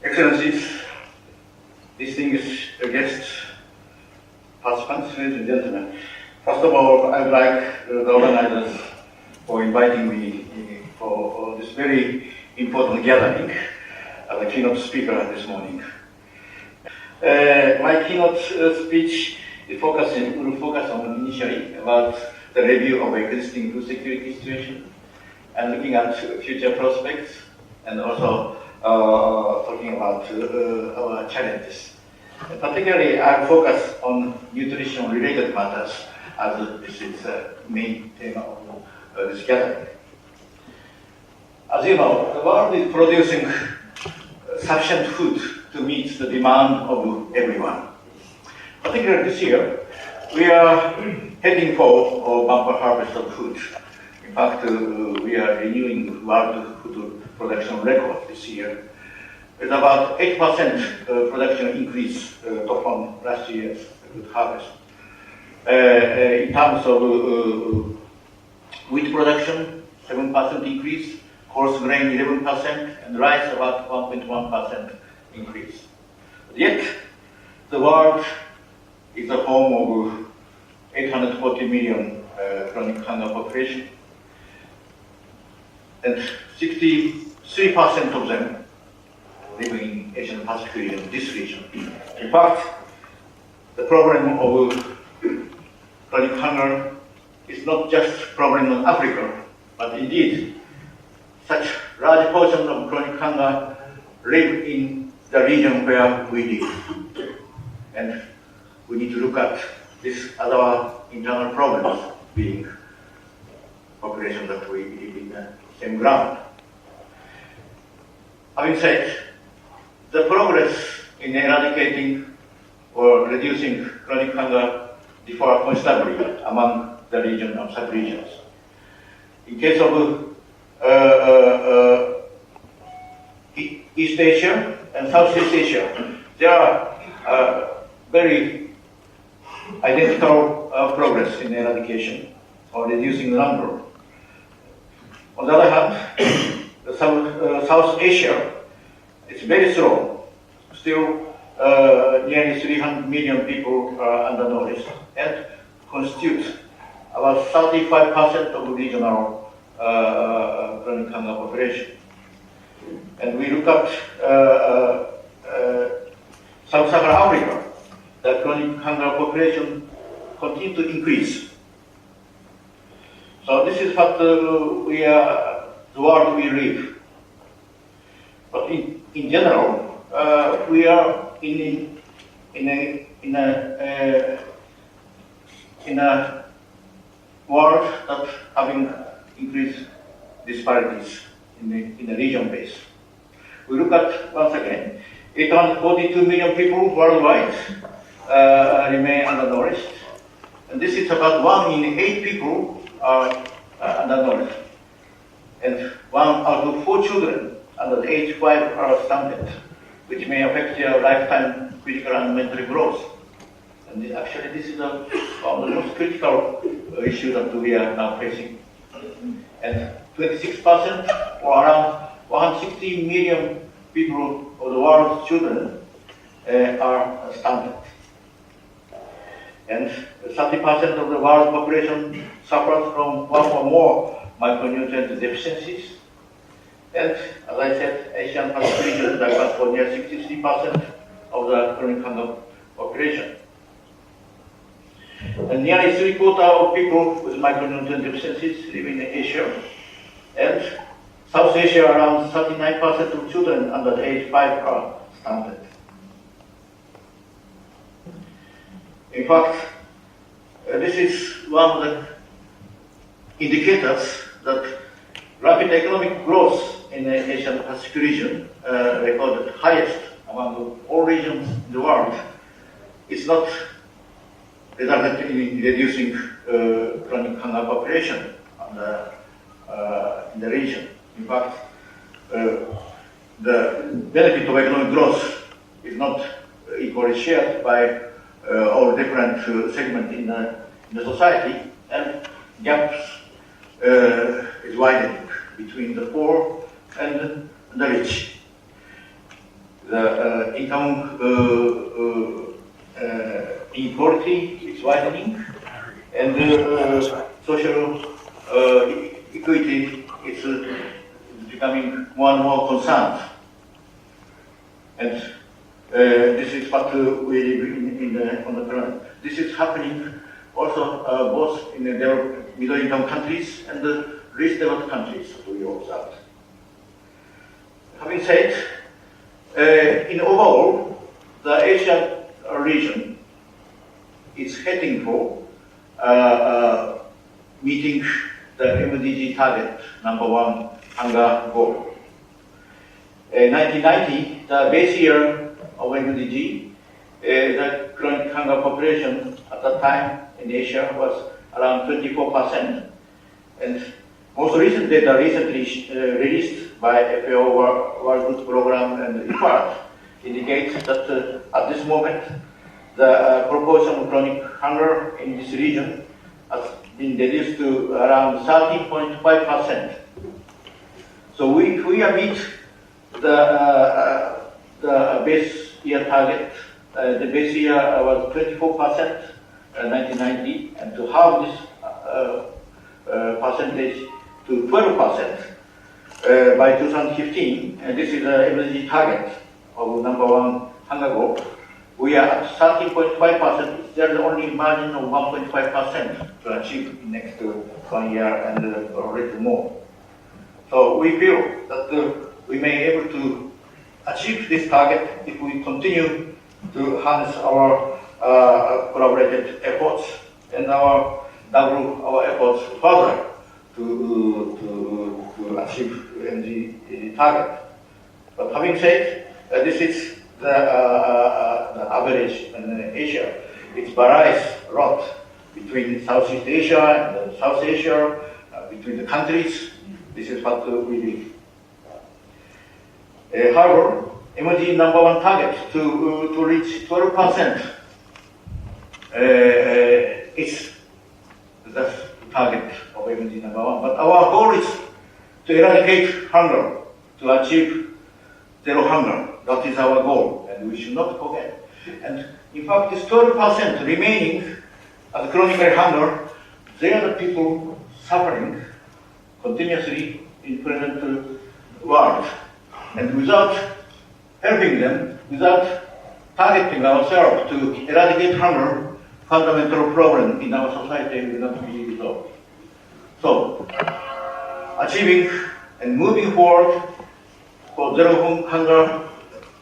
Excellencies, distinguished guests, participants, ladies and gentlemen. First of all, I would like the organizers for inviting me for this very important gathering as a keynote speaker this morning. My keynote speech will focus on initially about the review of existing food security situation and looking at future prospects, and also talking about our challenges. Particularly, I focus on nutrition-related matters, as this is the main theme of this gathering. As you know, the world is producing sufficient food to meet the demand of everyone. Particularly this year, we are heading for a bumper harvest of food. In fact, we are renewing world food production record this year, with about 8% production increase from last year's food harvest. In terms of wheat production, 7% increase, coarse grain 11%, and rice about 1.1% increase. Yet, the world is the home of 840 million chronic hunger population, and 63% of them live in Asia-Pacifc region, this region. In fact, the problem of chronic hunger is not just a problem of Africa, but indeed, such large portion of chronic hunger live in the region where we live. And we need to look at this as our internal problems, being population that we live in the same ground. Having said, the progress in eradicating or reducing chronic hunger differ considerably among the region and sub-regions. In case of East Asia and Southeast Asia, there are very identical progress in eradication or reducing the number. On the other hand, South Asia is very slow. Still, nearly 300 million people are undernourished and constitute about 35% of the regional chronic hunger population. And we look at Sub-Saharan Africa, the chronic hunger population continues to increase. So this is what the world we live. But in general, we are in a world that having increased disparities in the region base. We look at, once again, 842 million people worldwide remain undernourished. And this is about 1 in 8 people are undernourished. And 1 out of 4 children under the age 5 are stunted, which may affect their lifetime physical and mental growth. And this is one of the most critical issues that we are now facing. And 26%, or around 160 million people of the world's children are stunted. And 30% of the world population suffers from 1 or more micronutrient deficiencies. And as I said, Asian-Pacific region accounts for near 63% of the chronic hunger population. And nearly 3/4 of people with micronutrient deficiencies live in Asia. And South Asia, around 39% of children under the age 5 are stunted. In fact, this is one of the indicators that rapid economic growth in the Asia-Pacific region, recorded highest among all regions in the world, is not resulted in reducing chronic hunger population in the region. In fact, the benefit of economic growth is not equally shared by all different segments in the society, and gaps is widening between the poor and the rich. the income inequality is widening, and social equity is becoming more and more concerned. And this is what we live on the planet. This is happening also both in the middle-income countries and the least developed countries, we observed. Having said, in overall, the Asian region is heading for meeting the MDG target, #1 hunger goal. 1990, the base year of MDG, the chronic hunger population at that time in Asia was around 24%. And most recent data recently released by FAO World Food Program and IFAD indicates that at this moment, the proportion of chronic hunger in this region has been reduced to around 13.5%. So if we meet the base year target, the base year was 24% in 1990, and to halve this percentage to 12% by 2015, and this is the MDG target of #1 hunger goal. We are at 13.5%. There is only margin of 1.5% to achieve in next 1 year and a little more. So we feel that we may be able to achieve this target if we continue to harness our collaborated efforts and double our efforts further to achieve the target. But having said, this is the average in Asia. It varies a lot between Southeast Asia and South Asia, between the countries. This is what we did. However, MDG #1 target to reach 12% is the target of MDG #1. But our goal is to eradicate hunger, to achieve zero hunger. That is our goal, and we should not forget. And in fact, this 12% remaining as chronically hunger, they are the people suffering continuously in present world. And without helping them, without targeting ourselves to eradicate hunger, fundamental problem in our society will not be resolved. So, achieving and moving forward for zero hunger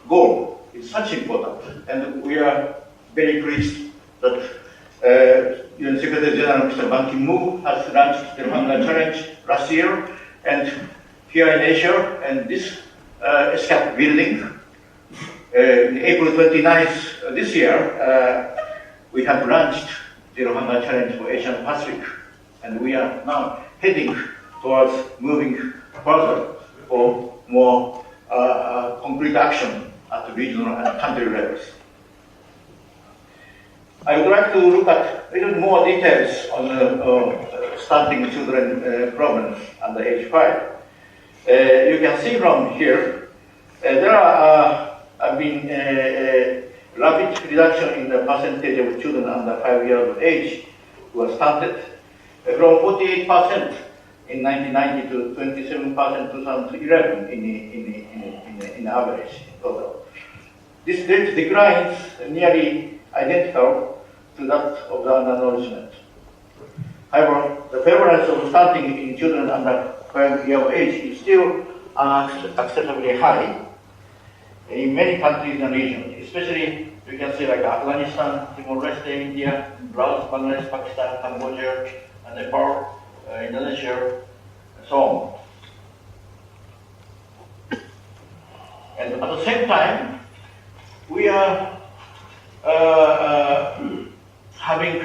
goal is such important, and we are very pleased that UN Secretary General Mr. Ban Ki-moon has launched the Hunger Challenge last year, and here in Asia, and this ESCAP building, in April 29th this year, we have launched Zero Hunger Challenge for Asia-Pacific, and we are now heading towards moving further for more concrete action at the regional and country levels. I would like to look at a little more details on stunting children problems under age 5. You can see from here, there have been rapid reduction in the percentage of children under 5 years of age who are stunted, from 48% in 1990 to 27% 2011 in average total. This rate declines nearly identical to that of the undernourishment. However, the prevalence of stunting in children under 5 years of age is still unacceptably high in many countries and regions, especially you can see like Afghanistan, Timor-Leste, India, Laos, Bangladesh, Pakistan, Cambodia, and Nepal, Indonesia, and so on. And at the same time, we are having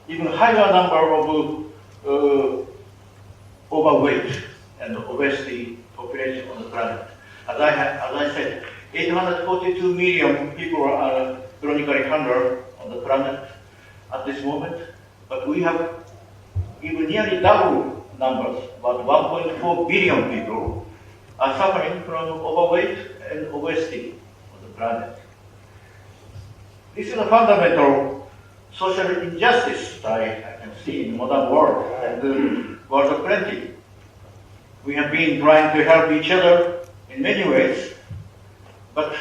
even higher number of overweight and obesity population on the planet. As I said, 842 million people are chronically hungry on the planet at this moment, but we have even nearly double numbers, about 1.4 billion people are suffering from overweight and obesity planet. This is a fundamental social injustice I can see in the modern world and the world of plenty. We have been trying to help each other in many ways, but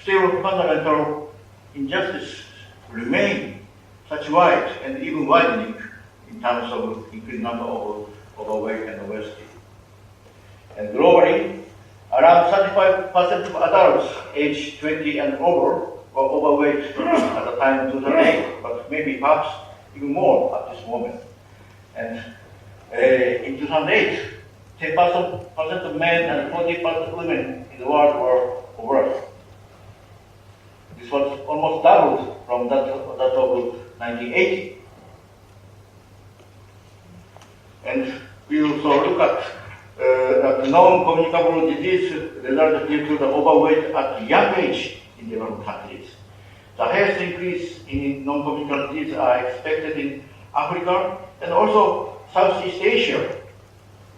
still fundamental injustice remain such wide and even widening in terms of increased number of overweight and obesity. And globally, around 35% of adults aged 20 and over were overweight at the time of 2008, but maybe perhaps even more at this moment. And in 2008, 10% of men and 40% of women in the world were obese. This was almost doubled from that of 1980. And we also look at non-communicable disease resulted due to the overweight at a young age in developed countries. The highest increase in non-communicable disease are expected in Africa and also Southeast Asia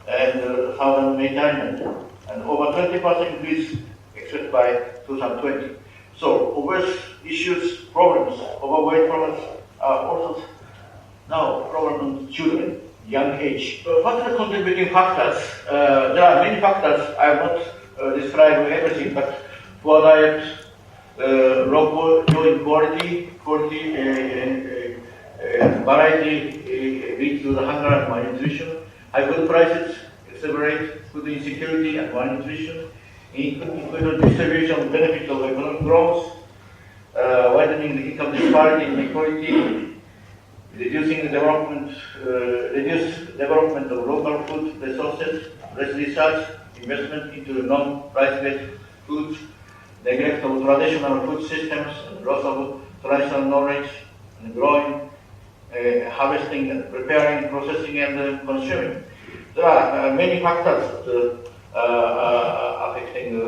and Southern Mediterranean, and over 20% increase expected by 2020. So obese issues, problems, overweight problems are also now problem in children, young age. So what are the contributing factors? There are many factors. I will not describe everything, but poor diet, low quality, variety leads to the hunger and malnutrition. High food prices accelerate food insecurity and malnutrition. Equal distribution of benefits of economic growth, widening the income disparity and inequality, reducing the reduce development of local food resources, less research, investment into non-rice-based foods, neglect of traditional food systems, loss of traditional knowledge, and growing, harvesting, and preparing, processing, and consuming. There are many factors affecting,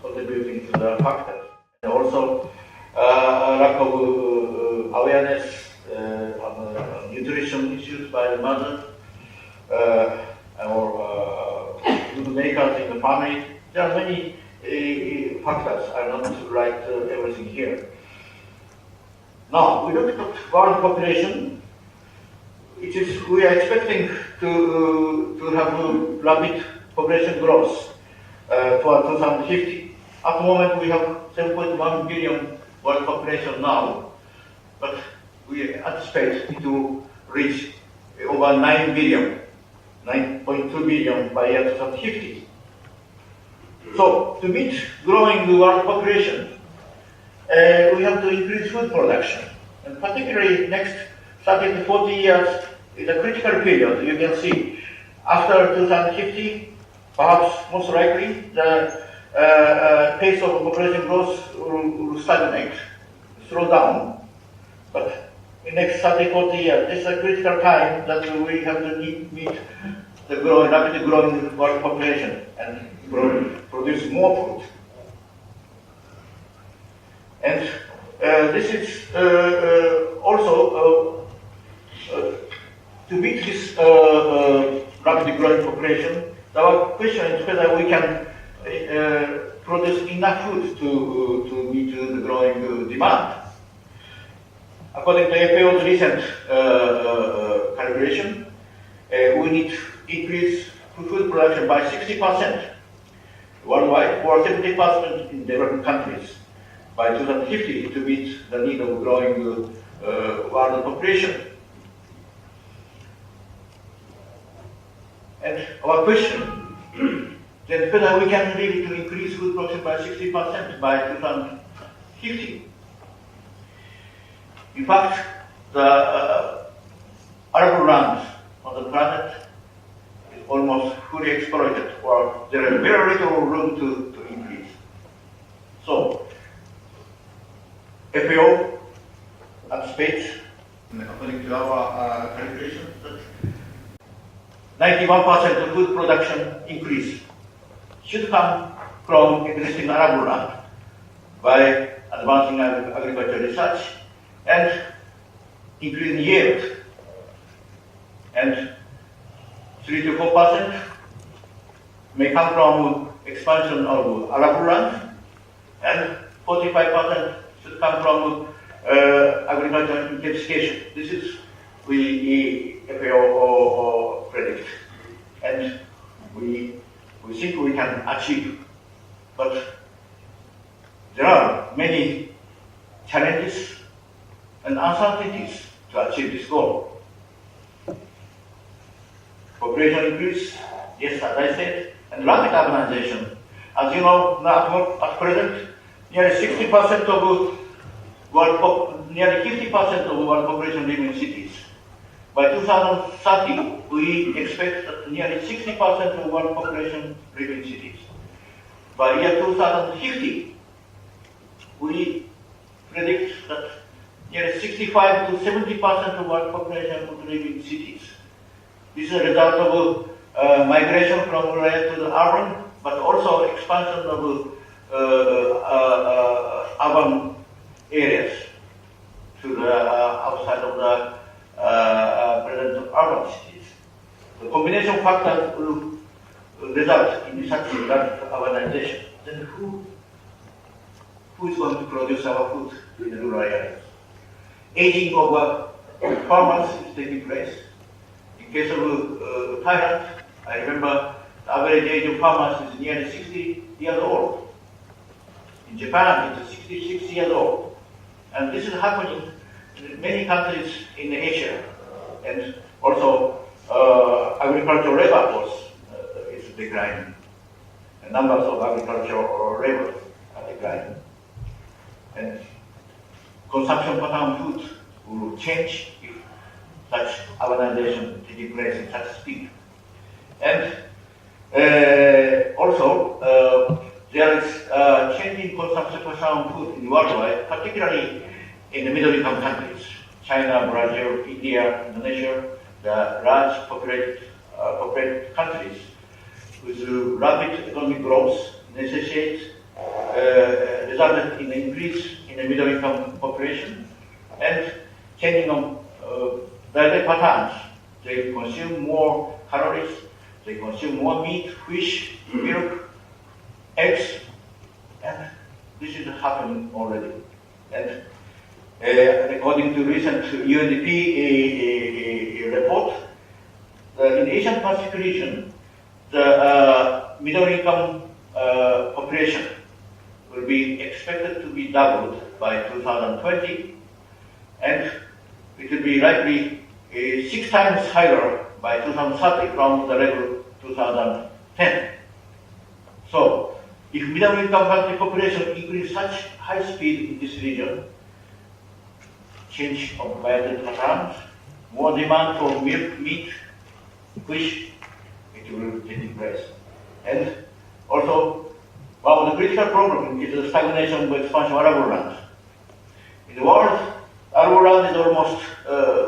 contributing to the factors. And also, lack of awareness on nutrition issues by the mother or food makers in the family. There are many factors. I will not write everything here. Now, we look at world population. We are expecting to have rapid population growth for 2050. At the moment, we have 7.1 billion world population now, but we anticipate it to reach over 9 billion, 9.2 billion by year 2050. So, to meet growing world population, we have to increase food production, and particularly next 30 to 40 years is a critical period. You can see after 2050, perhaps most likely the pace of population growth will stagnate, slow down. But in the next 30, 40 years, this is a critical time that we have to meet the rapidly growing world population and produce more food. And this is also to meet this rapidly growing population. Our question is whether we can produce enough food to meet the growing demand. According to FAO's recent calculation, we need to increase food production by 60% worldwide, or 70% in developing countries by 2050 to meet the need of growing world population. And our question then whether we can really to increase food production by 60% by 2050. In fact, the arable land on the planet is almost fully exploited, or there is very little room to increase. So, FAO anticipates, according to our calculations, that 91% of food production increase should come from existing arable land by advancing agricultural research and increasing yield. And 3 to 4% may come from expansion of arable land and 45% should come from agricultural intensification. This is we FAO predict, and we think we can achieve. But there are many challenges and uncertainties to achieve this goal. Population increase, yes, as I said, and rapid urbanization. As you know, at present, nearly 60% of nearly 50% of world population live in cities. By 2030, we expect that nearly 60% of world population live in cities. By year 2050, we predict that nearly 65 to 70% of world population would live in cities. This is a result of migration from rural to the urban, but also expansion of urban areas to the outside of the present urban cities. The combination factors will result in such rapid urbanization. Then who is going to produce our food in the rural areas? Aging of farmers is taking place. In case of Thailand, I remember the average age of farmers is nearly 60 years old. In Japan, it's 66 years old. And this is happening in many countries in Asia. And also, agricultural labor force is declining. The numbers of agricultural labor are declining. And consumption pattern of food will change if such urbanization takes place in such speed. And also, there is changing consumption pattern of food in worldwide, particularly in the middle-income countries, China, Brazil, India, Indonesia, the large populated countries with rapid economic growth necessitate resulted in an increase in the middle-income population and changing of dietary patterns. They consume more calories, they consume more meat, fish, milk, eggs, and this is happening already. And according to recent UNDP report, in Asia-Pacifc region, the middle-income population will be expected to be doubled by 2020, and it will be likely 6 times higher by 2030 from the level 2010. So, if middle-income country population increase such high speed in this region, change of dietary patterns, more demand for milk, meat, fish, it will take place. And also, one of the critical problems is the stagnation of expansion of arable land. In the world, arable land is almost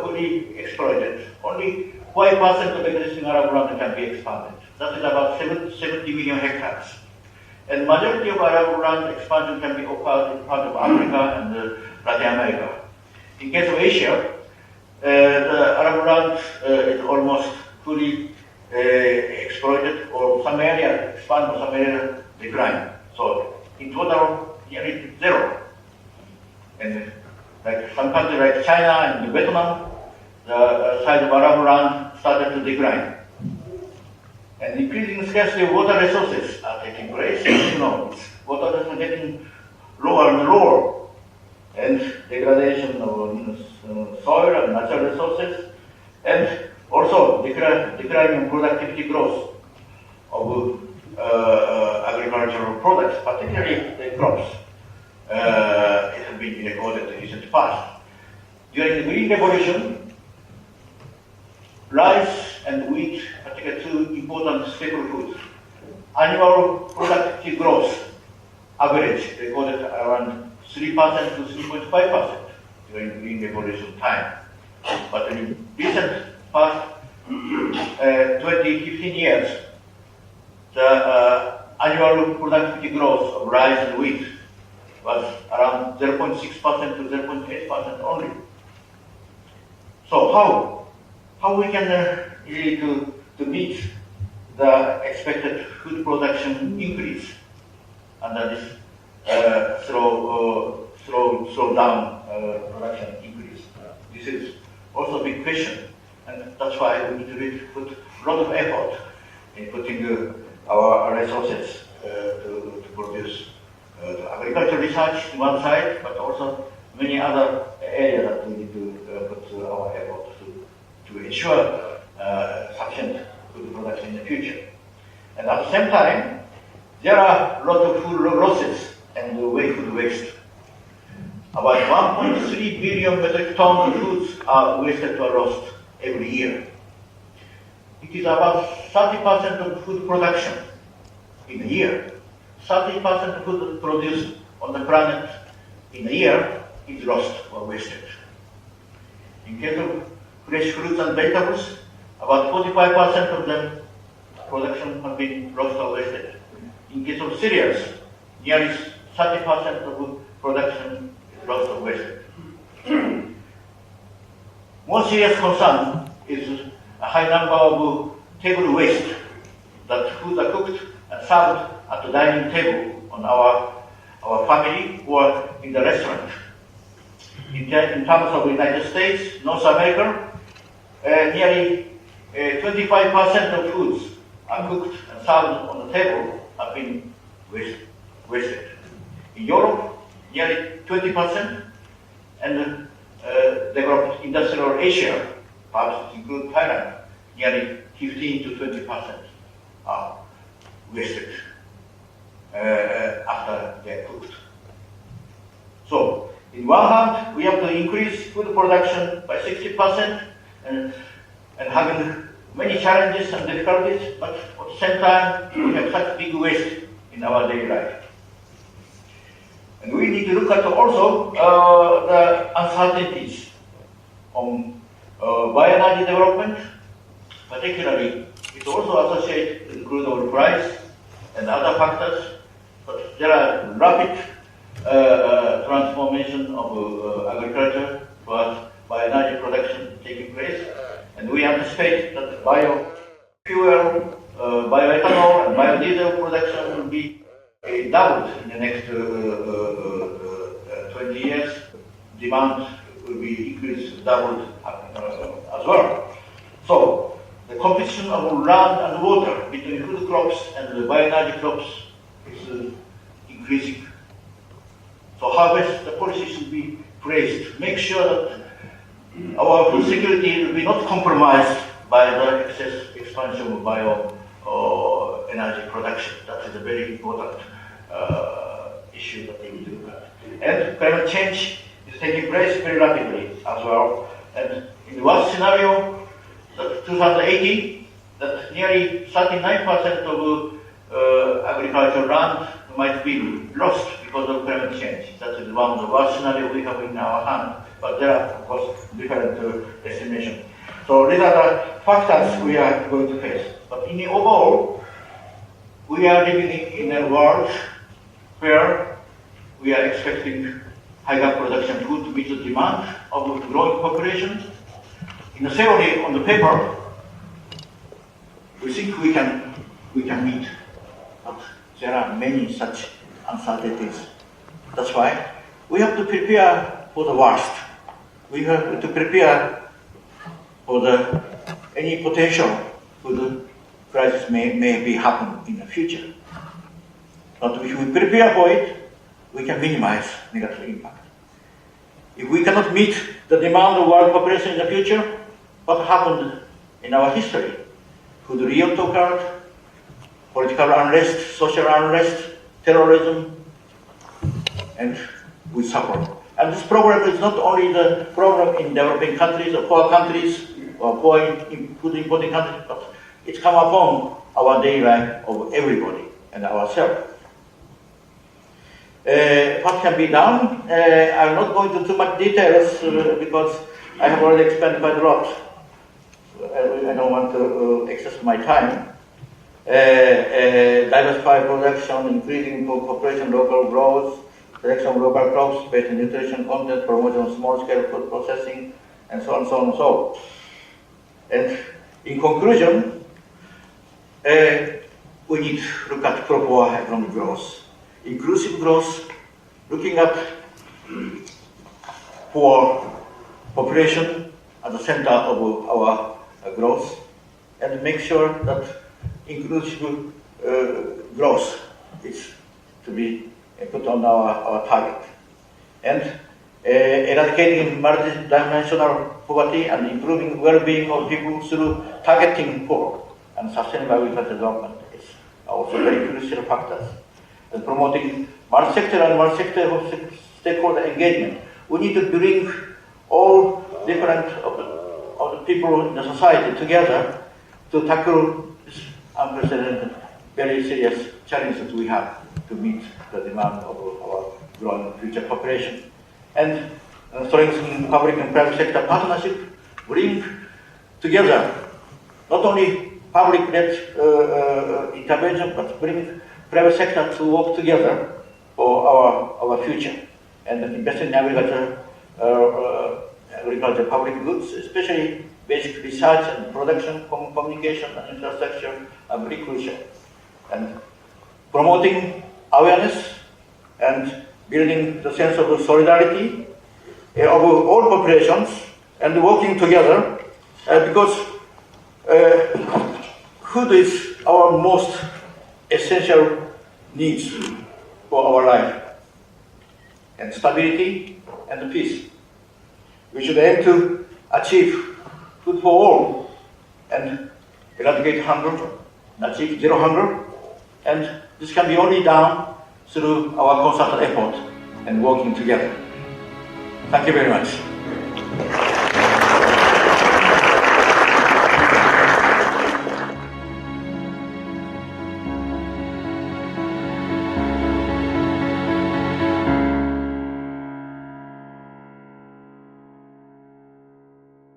fully exploited. Only 5% of existing arable land can be expanded. That is about 70 million hectares. And majority of arable land expansion can be occurred in part of Africa and Latin America. In case of Asia, the arable land is almost fully exploited, or some area expand, or some area decline. So in total, nearly zero. And like some countries like China and Vietnam, the size of arable land started to decline. And increasing scarcity of water resources are taking place. You know, water resources are getting lower and lower, and degradation of soil and natural resources, and also declining productivity growth of agricultural products, particularly the crops. It has been recorded in the recent past. During the Green Revolution, rice and wheat, particularly two important staple foods, annual productivity growth average recorded around 3% to 3.5% during the Green Revolution time. But in recent past 15 years, the annual productivity growth of rice and wheat was around 0.6% to 0.8% only. So how we can to meet the expected food production increase under this slow down production increase. This is also a big question, and that's why we need to put a lot of effort in putting our resources to produce agricultural research on one side, but also many other areas that we need to put our effort to ensure sufficient food production in the future. And at the same time, there are a lot of food losses and food waste. About 1.3 billion metric tons of foods are wasted or lost every year. It is about 30% of food production in a year. 30% of food produced on the planet in a year is lost or wasted. In case of fresh fruits and vegetables, about 45% of them production has been lost or wasted. In case of cereals, nearly 30% of production is lost or wasted. More serious concern is a high number of table waste, that foods are cooked and served at the dining table on our family or in the restaurant. In terms of the United States, North America, nearly 25% of foods are cooked and served on the table have been wasted. In Europe, nearly 20%, and developed industrial Asia, perhaps include Thailand, nearly 15 to 20% are wasted after they're cooked. So, in one hand, we have to increase food production by 60% and having many challenges and difficulties, but at the same time, we have such big waste in our daily life. And we need to look at also the uncertainties on bioenergy development. Particularly, it's also associated with crude oil price and other factors, but there are rapid transformation of agriculture towards bioenergy production taking place, and we anticipate that biofuel, bioethanol, and biodiesel production will be doubled in the next 20 years. Demand will be increased, doubled as well. So, the competition of land and water between food crops and the bioenergy crops is increasing. So harvest, the policy should be praised to make sure that our food security will be not compromised by the excess expansion of energy production. That is a very important issue that we need to look at. And climate change is taking place very rapidly as well. And in the worst scenario, that 2080, that nearly 39% of agricultural land might be lost because of climate change. That is one of the worst scenarios we have in our hand. But there are, of course, different estimations. So these are the factors we are going to face. But in the overall, we are living in a world where we are expecting higher production food to meet the demand of a growing population. In the theory, on the paper, we think we can meet, but there are many such uncertainties. That's why we have to prepare for the worst. We have to prepare for any potential food crisis may be happen in the future. But if we prepare for it, we can minimize negative impact. If we cannot meet the demand of world population in the future, what happened in our history? Food real occurred, political unrest, social unrest, terrorism, and we suffer. And this problem is not only the problem in developing countries or poor countries or poor food importing countries, but it's come upon our daily life of everybody and ourselves. What can be done? I'm not going into too much details because I have already explained quite a lot. I don't want to excess my time. Diversify production, increasing population, local growth, selection of local crops based on nutrition content, promotion of small-scale food processing, and so on, so on, and so. And in conclusion, we need to look at proper economic growth. inclusive growth, looking at poor population at the center of our growth, and make sure that inclusive growth is to be put on our target. And eradicating multidimensional poverty and improving well-being of people through targeting poor and sustainable agricultural development is also very crucial factors. And promoting multi-sector and multi-stakeholder engagement. We need to bring all different of the people in the society together to tackle this unprecedented, very serious challenges we have to meet the demand of our growing future population. And strengthening public and private sector partnership, bring together not only public-led intervention, but bring private sector to work together for our future. And invest in agriculture public goods, especially basic research and production, communication and infrastructure are very crucial. And promoting awareness and building the sense of solidarity of all populations and working together because food is our most essential needs for our life, and stability and peace. We should aim to achieve food for all and eradicate hunger, achieve zero hunger, and this can be only done through our concerted effort and working together. Thank you very much.